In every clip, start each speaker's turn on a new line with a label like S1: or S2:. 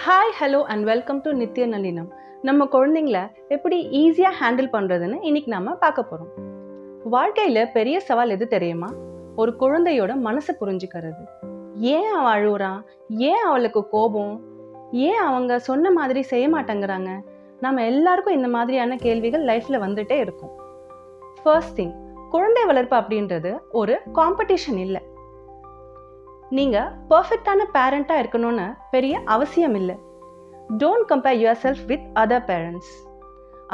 S1: Hi hello and welcome to நித்ய நளினம். நம்ம குழந்தைங்கள எப்படி ஈஸியாக ஹேண்டில் பண்ணுறதுன்னு இன்னைக்கு நாம பார்க்க போகிறோம். வாழ்க்கையில் பெரிய சவால் எது தெரியுமா? ஒரு குழந்தையோட மனசை புரிஞ்சுக்கிறது. ஏன் அவன் அழுகுறான், ஏன் அவளுக்கு கோபம், ஏன் அவங்க சொன்ன மாதிரி செய்ய மாட்டேங்கிறாங்க. நம்ம எல்லாருக்கும் இந்த மாதிரியான கேள்விகள் லைஃப்பில் வந்துட்டே இருக்கும். ஃபர்ஸ்ட் திங், குழந்தை வளர்ப்பு அப்படின்றது ஒரு காம்படிஷன் இல்லை. நீங்கள் பர்ஃபெக்டான பேரண்ட்டாக இருக்கணும்னு பெரிய அவசியம் இல்லை. Don't compare your self with other parents.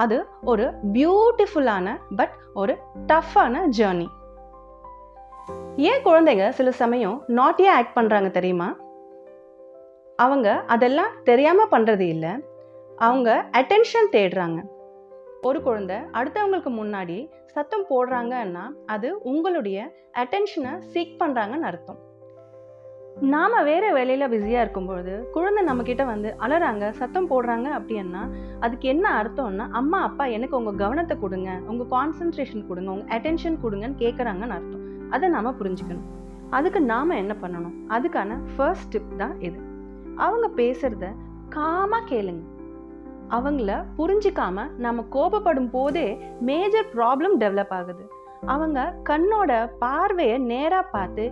S1: அது ஒரு பியூட்டிஃபுல்லான பட் ஒரு டஃப்பான ஜேர்னி. ஏன் குழந்தைங்க சில சமயம் நாட்டியாக ஆக்ட் பண்ணுறாங்க தெரியுமா? அவங்க அதெல்லாம் தெரியாமல் பண்ணுறது இல்லை, அவங்க அட்டென்ஷன் தேடுறாங்க. ஒரு குழந்தை அடுத்தவங்களுக்கு முன்னாடி சத்தம் போடுறாங்கன்னா அது உங்களுடைய அட்டென்ஷனை சீக் பண்ணுறாங்கன்னு அர்த்தம். நாம் வேறு வேலையில் பிஸியாக இருக்கும்பொழுது குழந்தை நம்மக்கிட்ட வந்து அலறாங்க, சத்தம் போடுறாங்க அப்படின்னா அதுக்கு என்ன அர்த்தம்னா, அம்மா அப்பா எனக்கு உங்கள் கவனத்தை கொடுங்க, உங்கள் கான்சன்ட்ரேஷன் கொடுங்க, உங்கள் அட்டென்ஷன் கொடுங்கன்னு கேட்குறாங்கன்னு அர்த்தம். அதை நாம் புரிஞ்சுக்கணும். அதுக்கு நாம் என்ன பண்ணணும்? அதுக்கான ஃபர்ஸ்ட் ஸ்டெப் தான் இது. அவங்க பேசுகிறத காமாக கேளுங்க. அவங்கள புரிஞ்சிக்காம நம்ம கோபப்படும் போதே மேஜர் ப்ராப்ளம் டெவலப் ஆகுது. அவங்க கண்ணோட பார்வையை நேராக பார்த்து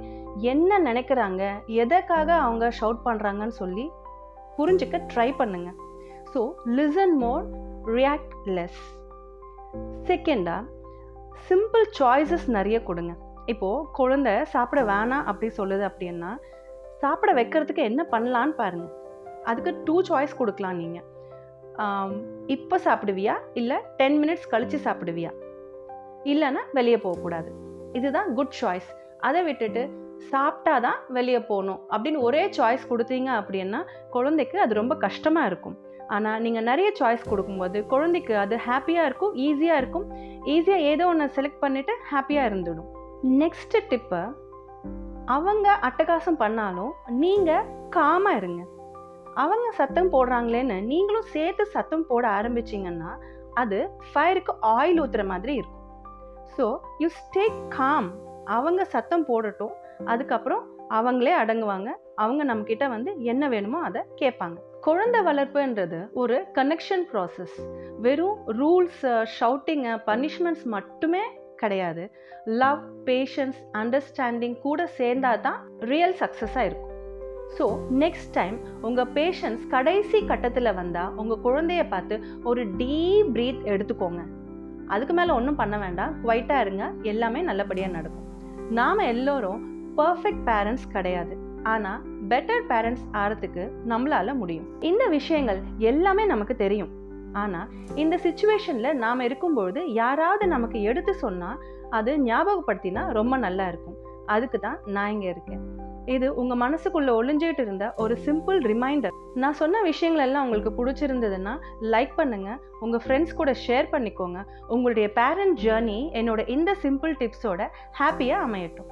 S1: என்ன நினைக்கிறாங்க, எதற்காக அவங்க ஷவுட் பண்ணுறாங்கன்னு சொல்லி புரிஞ்சுக்க ட்ரை பண்ணுங்க. ஸோ லிசன் மோர், ரியாக்ட் லெஸ். செகண்டாக, சிம்பிள் சாய்ஸஸ் நிறைய கொடுங்க. இப்போது குழந்தை சாப்பிட வேணாம் அப்படி சொல்லுது அப்படின்னா சாப்பிட வைக்கிறதுக்கு என்ன பண்ணலான்னு பாருங்கள். அதுக்கு 2 சாய்ஸ் கொடுக்கலாம். நீங்கள் இப்போ சாப்பிடுவியா, இல்லை 10 மினிட்ஸ் கழித்து சாப்பிடுவியா, இல்லைன்னா வெளியே போகக்கூடாது. இதுதான் குட் சாய்ஸ். அதை விட்டுட்டு சாப்பிட்டாதான் வெளியே போகணும் அப்படின்னு ஒரே சாய்ஸ் கொடுத்தீங்க அப்படின்னா குழந்தைக்கு அது ரொம்ப கஷ்டமாக இருக்கும். ஆனால் நீங்கள் நிறைய சாய்ஸ் கொடுக்கும்போது குழந்தைக்கு அது ஹாப்பியாக இருக்கும், ஈஸியாக இருக்கும். ஈஸியாக ஏதோ ஒன்று செலக்ட் பண்ணிவிட்டு ஹாப்பியாக இருந்துடும். நெக்ஸ்ட்டு டிப்பு, அவங்க அட்டகாசம் பண்ணாலும் நீங்கள் காமாக இருங்க. அவங்க சத்தம் போடுறாங்களேன்னு நீங்களும் சேர்த்து சத்தம் போட ஆரம்பிச்சிங்கன்னா அது ஃபயருக்கு ஆயில் ஊற்றுற மாதிரி இருக்கும். So you stay com. அவங்க சத்தம் போடட்டும், அதுக்கப்புறம் அவங்களே அடங்குவாங்க. அவங்க நம்மக்கிட்ட வந்து என்ன வேணுமோ அதை கேட்பாங்க. குழந்தை வளர்ப்புன்றது ஒரு கனெக்ஷன் ப்ராசஸ். வெறும் ரூல்ஸ், ஷவுட்டிங்கு, பனிஷ்மெண்ட்ஸ் மட்டுமே கிடையாது. லவ், பேஷன்ஸ், அண்டர்ஸ்டாண்டிங் கூட சேர்ந்தால் தான் ரியல் சக்ஸஸாக இருக்கும். ஸோ நெக்ஸ்ட் டைம் உங்கள் பேஷன்ஸ் கடைசி கட்டத்தில் வந்தால் உங்கள் குழந்தைய பார்த்து ஒரு டீப் பிரீத் எடுத்துக்கோங்க. அதுக்கு மேலே ஒன்றும் பண்ண வேண்டாம், குவைட்டாக இருங்க, எல்லாமே நல்லபடியாக நடக்கும். நாம் எல்லோரும் பர்ஃபெக்ட் பேரண்ட்ஸ் கிடையாது, ஆனால் பெட்டர் பேரண்ட்ஸ் ஆகிறதுக்கு நம்மளால முடியும். இந்த விஷயங்கள் எல்லாமே நமக்கு தெரியும். ஆனால் இந்த சிச்சுவேஷனில் நாம் இருக்கும்பொழுது யாராவது நமக்கு எடுத்து சொன்னால் அது ஞாபகப்படுத்தினா ரொம்ப நல்லா இருக்கும். அதுக்கு தான் நான் இங்கே இருக்கேன். இது உங்கள் மனசுக்குள்ளே ஒளிஞ்சிட்டு இருந்த ஒரு சிம்பிள் ரிமைண்டர். நான் சொன்ன விஷயங்கள் எல்லாம் உங்களுக்கு பிடிச்சிருந்ததுன்னா லைக் பண்ணுங்கள், உங்கள் ஃப்ரெண்ட்ஸ் கூட ஷேர் பண்ணிக்கோங்க. உங்களுடைய பேரண்ட் ஜேர்னி என்னோட இந்த சிம்பிள் டிப்ஸோட ஹாப்பியாக அமையட்டும்.